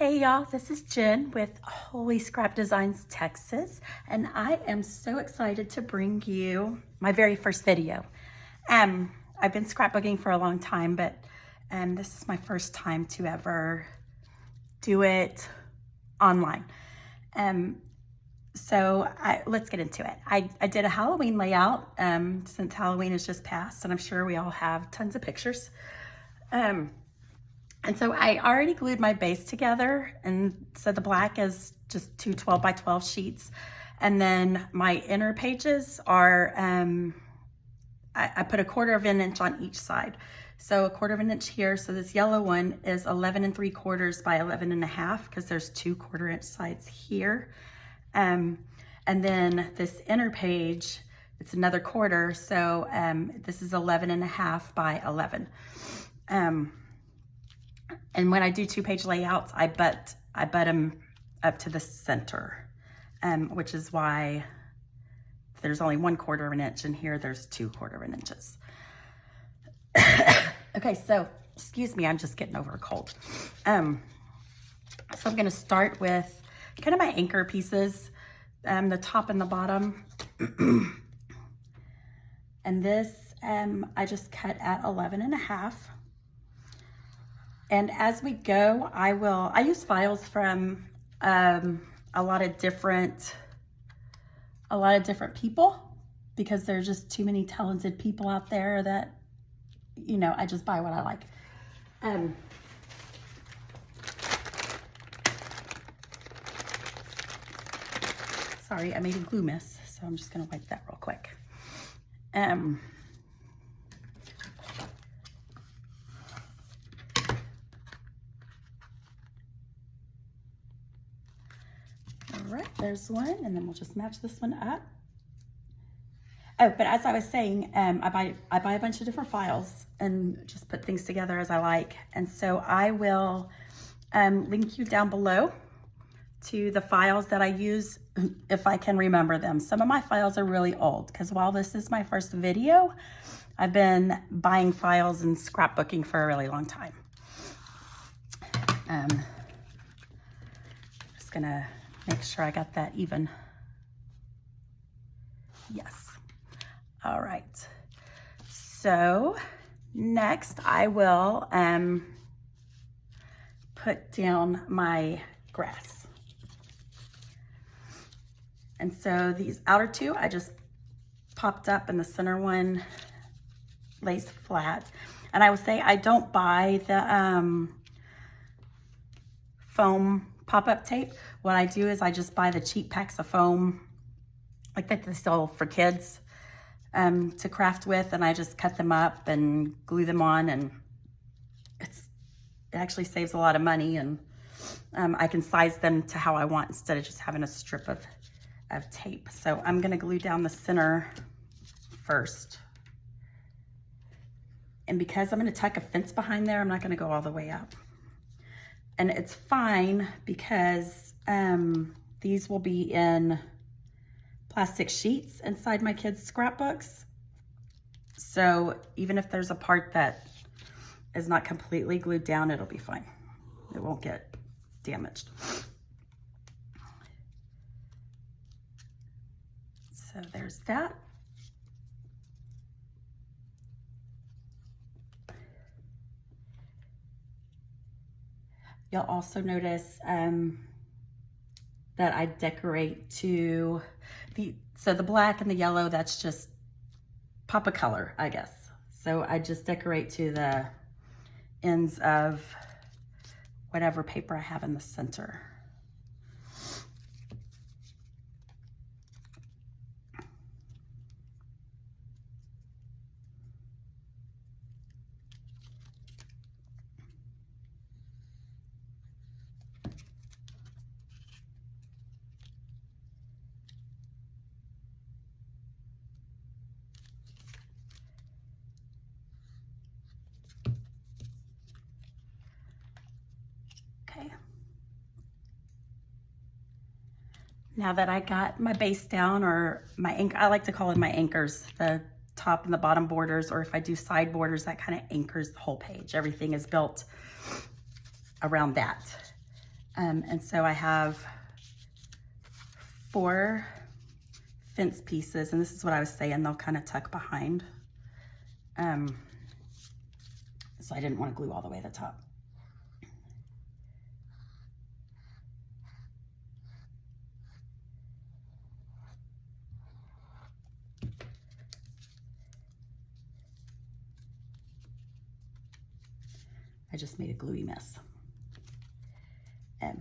Hey y'all, this is Jen with Holy Scrap Designs, Texas, and I am so excited to bring you my very first video. I've been scrapbooking for a long time, but this is my first time to ever do it online. Let's get into it. I did a Halloween layout since Halloween has just passed, and I'm sure we all have tons of pictures. And so I already glued my base together, and so the black is just two 12 by 12 sheets. And then my inner pages are, I put 1/4 inch on each side. So 1/4 inch here. So this yellow one is 11 3/4 by 11 1/2 because there's 2 1/4 inch sides here. And then this inner page, it's another 1/4. So this is 11 1/2 by 11. And when I do 2-page layouts, I butt them up to the center, which is why there's only 1/4 inch, and here there's 2 1/4 inches. Okay, so excuse me, I'm just getting over a cold. So I'm going to start with kind of my anchor pieces, the top and the bottom. And this I just cut at 11 1/2. And as we go, I use files from a lot of different people, because there's just too many talented people out there that, you know, I just buy what I like. Sorry, I made a glue mess, so I'm just gonna wipe that real quick. All right, there's one, and then we'll just match this one up. Oh, but as I was saying, I buy a bunch of different files and just put things together as I like. And so I will link you down below to the files that I use if I can remember them. Some of my files are really old, because while this is my first video, I've been buying files and scrapbooking for a really long time. Just gonna make sure I got that even. Yes. All right. So next I will put down my grass. And so these outer two I just popped up, and the center one lays flat. And I would say I don't buy the foam pop-up tape. What I do is I just buy the cheap packs of foam, like that they sell for kids, to craft with, and I just cut them up and glue them on, and it actually saves a lot of money, and I can size them to how I want instead of just having a strip of tape. So I'm gonna glue down the center first. And because I'm gonna tuck a fence behind there, I'm not gonna go all the way up. And it's fine because these will be in plastic sheets inside my kids' scrapbooks. So even if there's a part that is not completely glued down, it'll be fine. It won't get damaged. So there's that. You'll also notice that I decorate to so the black and the yellow, that's just pop of color, I guess. So I just decorate to the ends of whatever paper I have in the center. Now that I got my base down, or my anchor, I like to call it my anchors, the top and the bottom borders, or if I do side borders, that kind of anchors the whole page. Everything is built around that. And so I have 4 fence pieces, and this is what I was saying, they'll kind of tuck behind. So I didn't want to glue all the way to the top. I just made a gluey mess,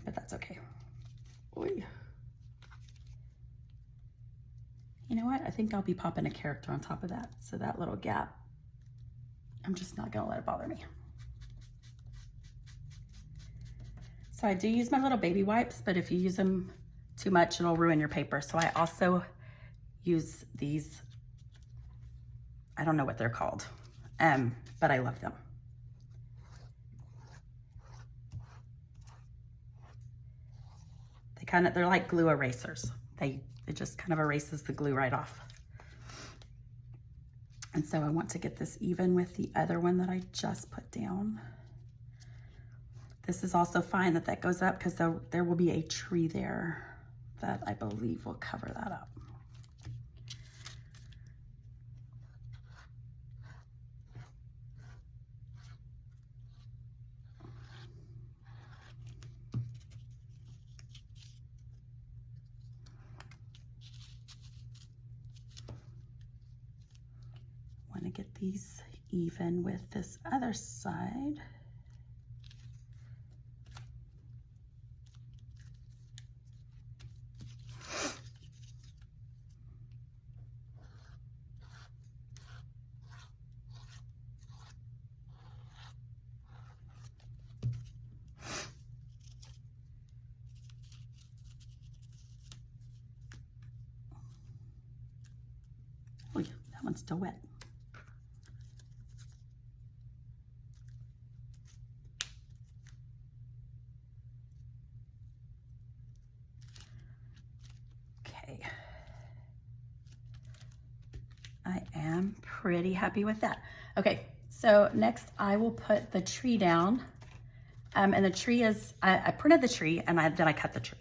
but that's okay. Oy. You know what? I think I'll be popping a character on top of that. So that little gap, I'm just not gonna let it bother me. So I do use my little baby wipes, but if you use them too much, it'll ruin your paper. So I also use these, I don't know what they're called, but I love them. They're like glue erasers. It just kind of erases the glue right off. And so I want to get this even with the other one that I just put down. This is also fine that goes up because there will be a tree there that I believe will cover that up. Want to get these even with this other side. Oh yeah, that one's still wet. I am pretty happy with that. Okay, so next I will put the tree down. And the tree is, I printed the tree and then I cut the tree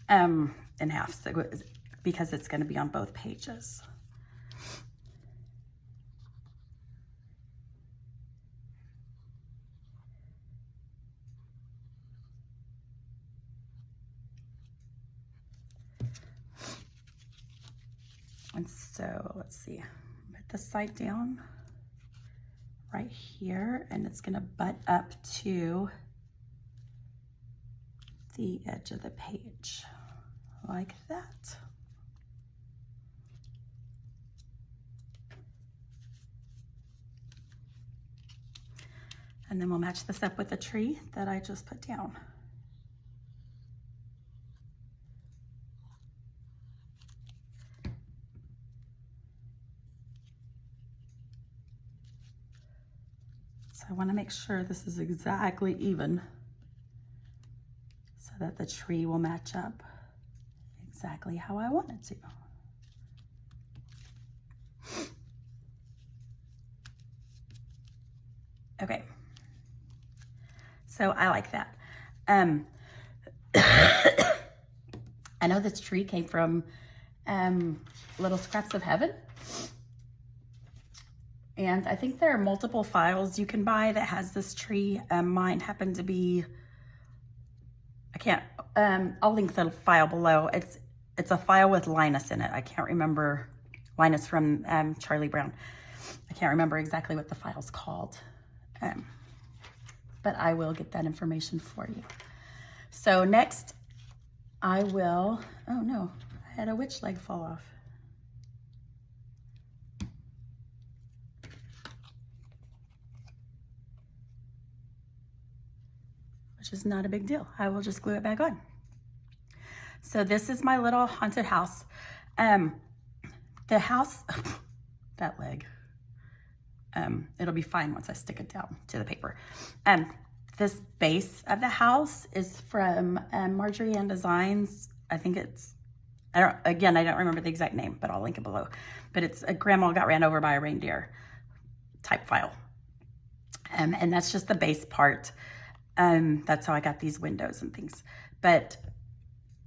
in half, so because it's gonna be on both pages. And so let's see, put the side down right here, and it's gonna butt up to the edge of the page, like that. And then we'll match this up with the tree that I just put down. So I want to make sure this is exactly even so that the tree will match up exactly how I want it to. Okay, so I like that. I know this tree came from Little Scraps of Heaven. And I think there are multiple files you can buy that has this tree. Mine happened to be, I'll link the file below. It's a file with Linus in it. I can't remember, Linus from Charlie Brown. I can't remember exactly what the file's called. But I will get that information for you. So next I will, oh no, I had a witch leg fall off. Which is not a big deal. I will just glue it back on. So this is my little haunted house. The house, that leg, it'll be fine once I stick it down to the paper. This base of the house is from Marjorie Ann Designs. I think it's, I don't remember the exact name, but I'll link it below. But it's a grandma got ran over by a reindeer type file. And that's just the base part. That's how I got these windows and things. But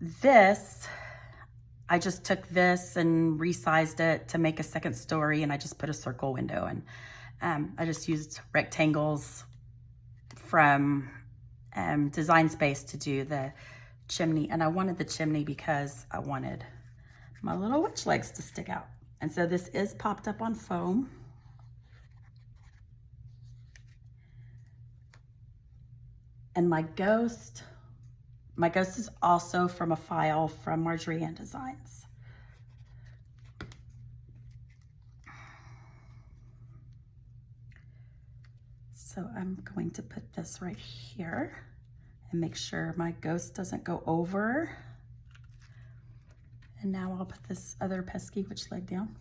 this, I just took this and resized it to make a second story, and I just put a circle window, and I just used rectangles from Design Space to do the chimney. And I wanted the chimney because I wanted my little witch legs to stick out. And so this is popped up on foam. And my ghost is also from a file from Marjorie Ann Designs. So I'm going to put this right here and make sure my ghost doesn't go over. And now I'll put this other pesky witch leg down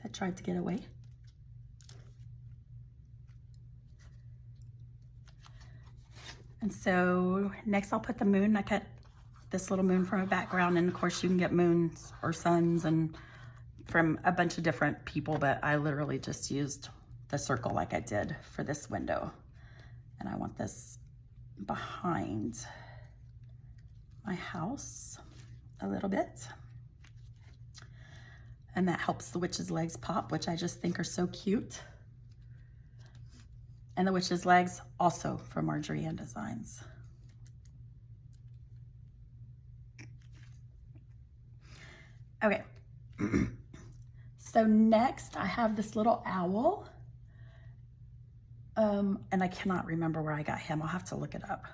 that tried to get away. And so next I'll put the moon. I cut this little moon from a background, and of course you can get moons or suns and from a bunch of different people, but I literally just used the circle like I did for this window. And I want this behind my house a little bit. And that helps the witch's legs pop, which I just think are so cute. And the witch's legs also from Marjorie Ann Designs. Okay, so next I have this little owl. And I cannot remember where I got him. I'll have to look it up.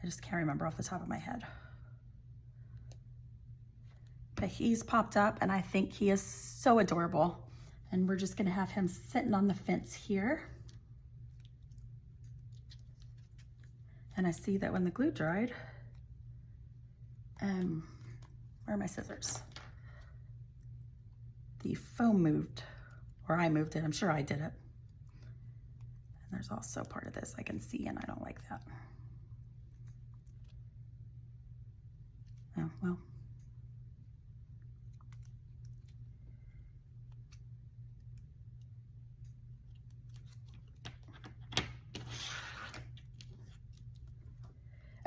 I just can't remember off the top of my head. But he's popped up, and I think he is so adorable. And we're just gonna have him sitting on the fence here. And I see that when the glue dried, where are my scissors? The foam moved, or I moved it. I'm sure I did it. And there's also part of this I can see, and I don't like that. Oh, well.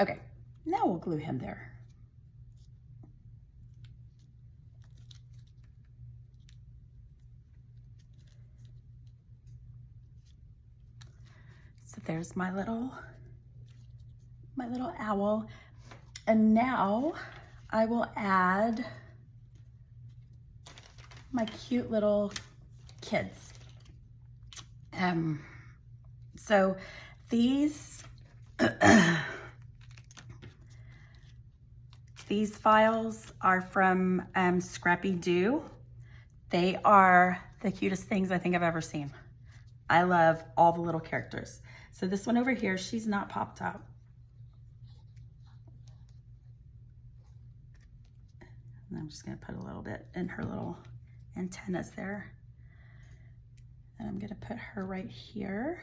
Okay, now we'll glue him there. So there's my little owl. And now I will add my cute little kids. So these these files are from Scrapbook. They are the cutest things I think I've ever seen. I love all the little characters. So this one over here, she's not popped out. And I'm just gonna put a little bit in her little antennas there. And I'm gonna put her right here.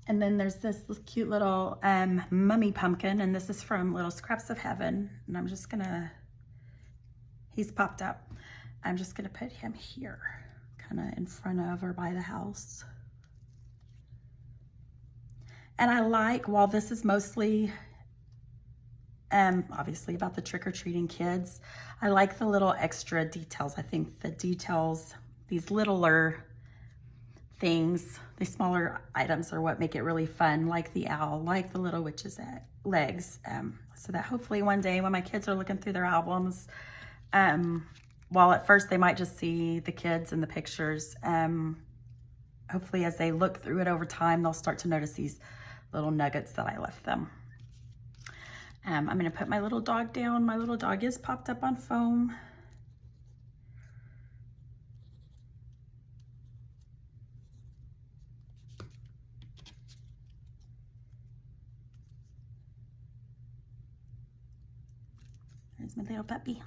And then there's this cute little mummy pumpkin, and this is from Little Scraps of Heaven. And I'm just gonna, he's popped up. I'm just gonna put him here, kind of in front of or by the house. And I like, while this is mostly obviously about the trick-or-treating kids, I like the little extra details. I think the details, these littler things, these smaller items are what make it really fun, like the owl, like the little witch's legs. So that hopefully one day when my kids are looking through their albums, while at first they might just see the kids and the pictures, hopefully as they look through it over time, they'll start to notice these little nuggets that I left them. I'm gonna put my little dog down. My little dog is popped up on foam. There's my little puppy.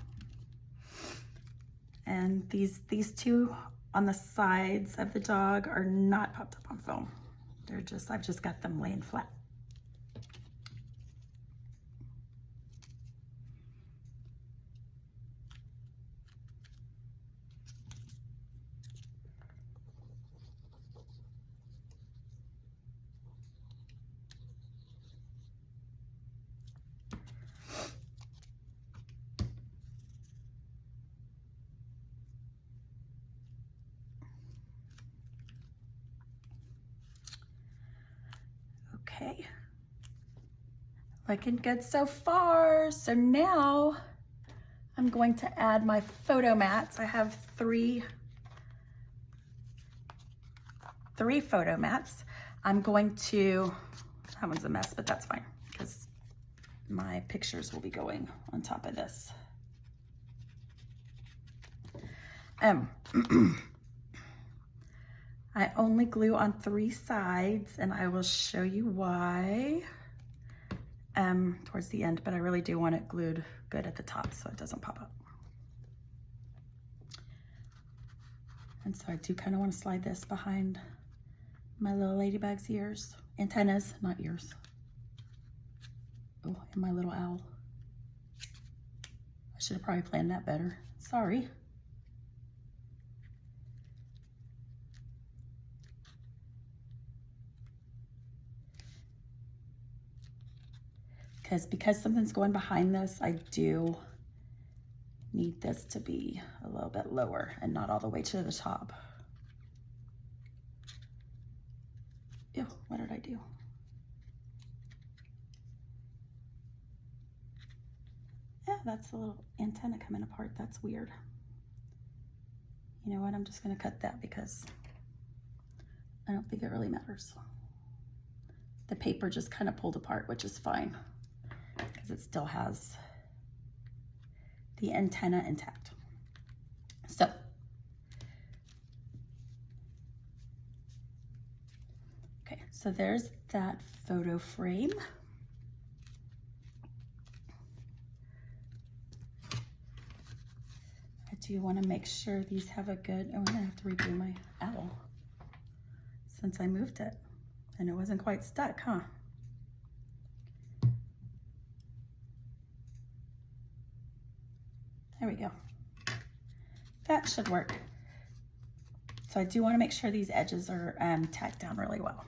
And these two on the sides of the dog are not popped up on foam. They're just, I've just got them laying flat. Looking good so far. So now I'm going to add my photo mats. I have three photo mats. I'm going to, that one's a mess, but that's fine because my pictures will be going on top of this. I only glue on 3 sides, and I will show you why towards the end, but I really do want it glued good at the top so it doesn't pop up. And so I do kind of want to slide this behind my little ladybug's ears, antennas, not ears. Oh, and my little owl. I should have probably planned that better. Sorry. Because something's going behind this, I do need this to be a little bit lower and not all the way to the top. Ew, what did I do? Yeah, that's a little antenna coming apart. That's weird. You know what? I'm just going to cut that because I don't think it really matters. The paper just kind of pulled apart, which is fine because it still has the antenna intact. So, okay, so there's that photo frame. I do want to make sure these have a good, oh, I'm gonna have to redo my owl since I moved it and it wasn't quite stuck, huh? There we go. That should work. So I do want to make sure these edges are tacked down really well.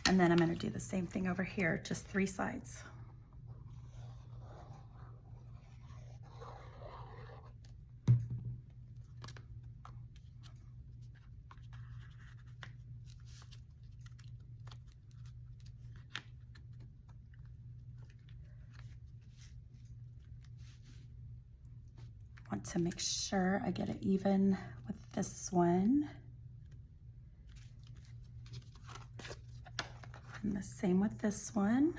And then I'm going to do the same thing over here, just 3 sides. Want to make sure I get it even with this one. And the same with this one.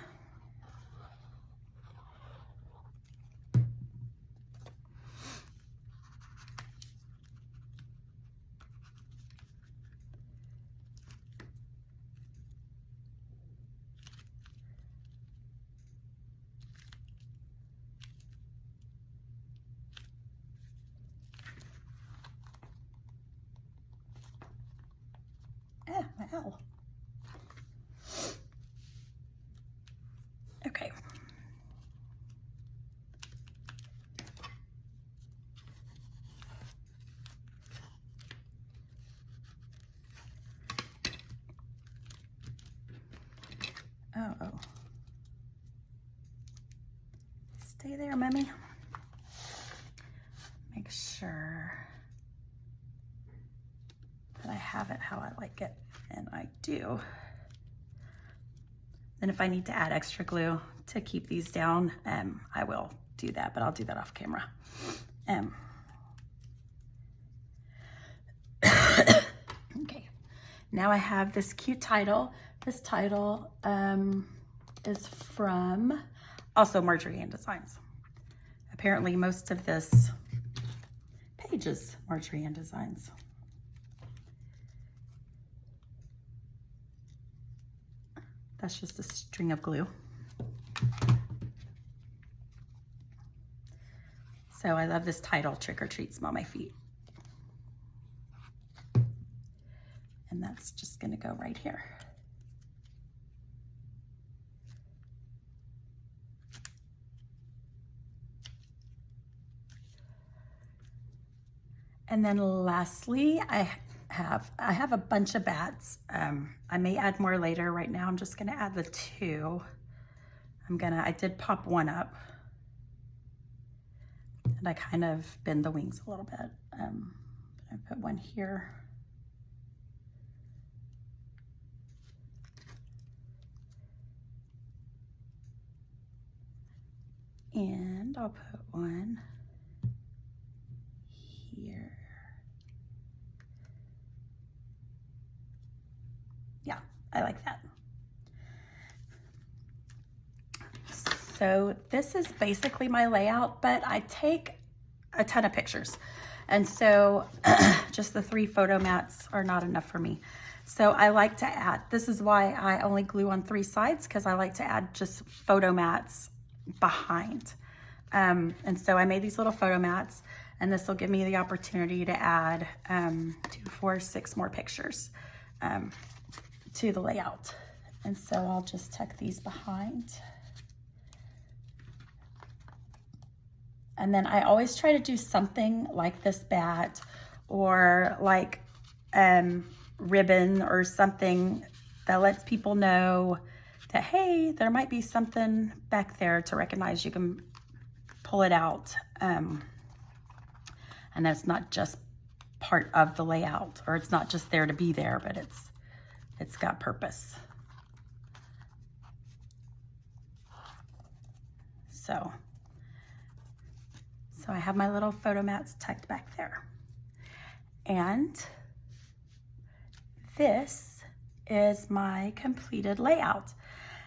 My owl. Okay. Oh. Stay there, Mommy. Make sure that I have it how I like it, and I do. And if I need to add extra glue to keep these down, I will do that, but I'll do that off camera. Okay, now I have this cute title. This title is from also Marjorie Ann Designs. Apparently most of this page is Marjorie Ann Designs. That's just a string of glue. So I love this title, Trick or Treat, Smell My Feet. And that's just gonna go right here. And then lastly, I have a bunch of bats. I may add more later. Right now, I'm just gonna add the 2. I did pop one up. And I kind of bend the wings a little bit. I put one here. And I'll put one here. Yeah, I like that. So this is basically my layout, but I take a ton of pictures. And so just the 3 photo mats are not enough for me. So I like to add, this is why I only glue on 3 sides, because I like to add just photo mats behind. And so I made these little photo mats, and this will give me the opportunity to add 2, 4, 6 more pictures to the layout. And so I'll just tuck these behind. And then I always try to do something like this bat, or like ribbon or something that lets people know that, hey, there might be something back there to recognize. You can pull it out. And that's not just part of the layout, or it's not just there to be there, but it's got purpose. So I have my little photo mats tucked back there. And this is my completed layout.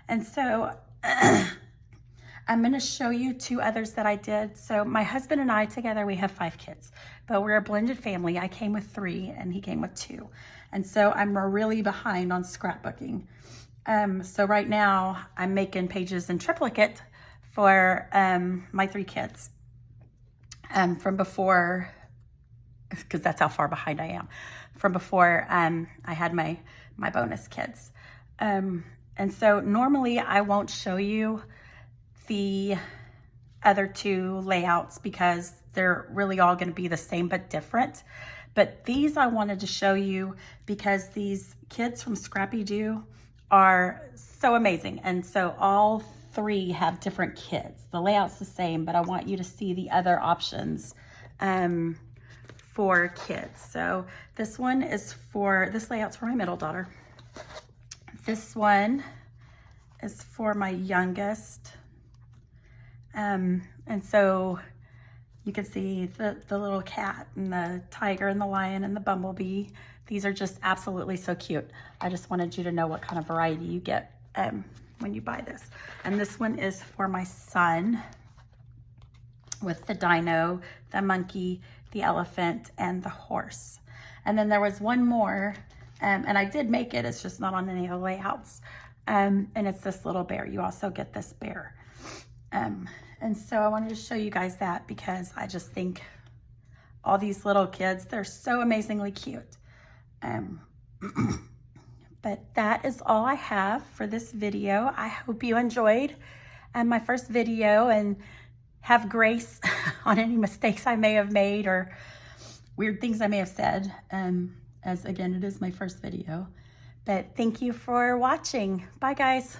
And so I'm gonna show you 2 others that I did. So my husband and I together, we have 5 kids, but we're a blended family. I came with 3 and he came with 2. And so I'm really behind on scrapbooking. So right now I'm making pages in triplicate for my 3 kids. From before, because that's how far behind I am, from before I had my bonus kids. And so normally I won't show you the other 2 layouts because they're really all going to be the same but different. But these I wanted to show you because these kids from Scrappy-Doo are so amazing. And so all 3 have different kids. The layout's the same, but I want you to see the other options for kids. So this one is this layout's for my middle daughter. This one is for my youngest. And so you can see the little cat and the tiger and the lion and the bumblebee. These are just absolutely so cute. I just wanted you to know what kind of variety you get when you buy this. And this one is for my son with the dino, the monkey, the elephant, and the horse. And then there was one more, and I did make it, it's just not on any of the layouts. And it's this little bear. You also get this bear. And so I wanted to show you guys that because I just think all these little kids, they're so amazingly cute. But that is all I have for this video. I hope you enjoyed my first video and have grace on any mistakes I may have made or weird things I may have said, as again, it is my first video. But thank you for watching. Bye, guys.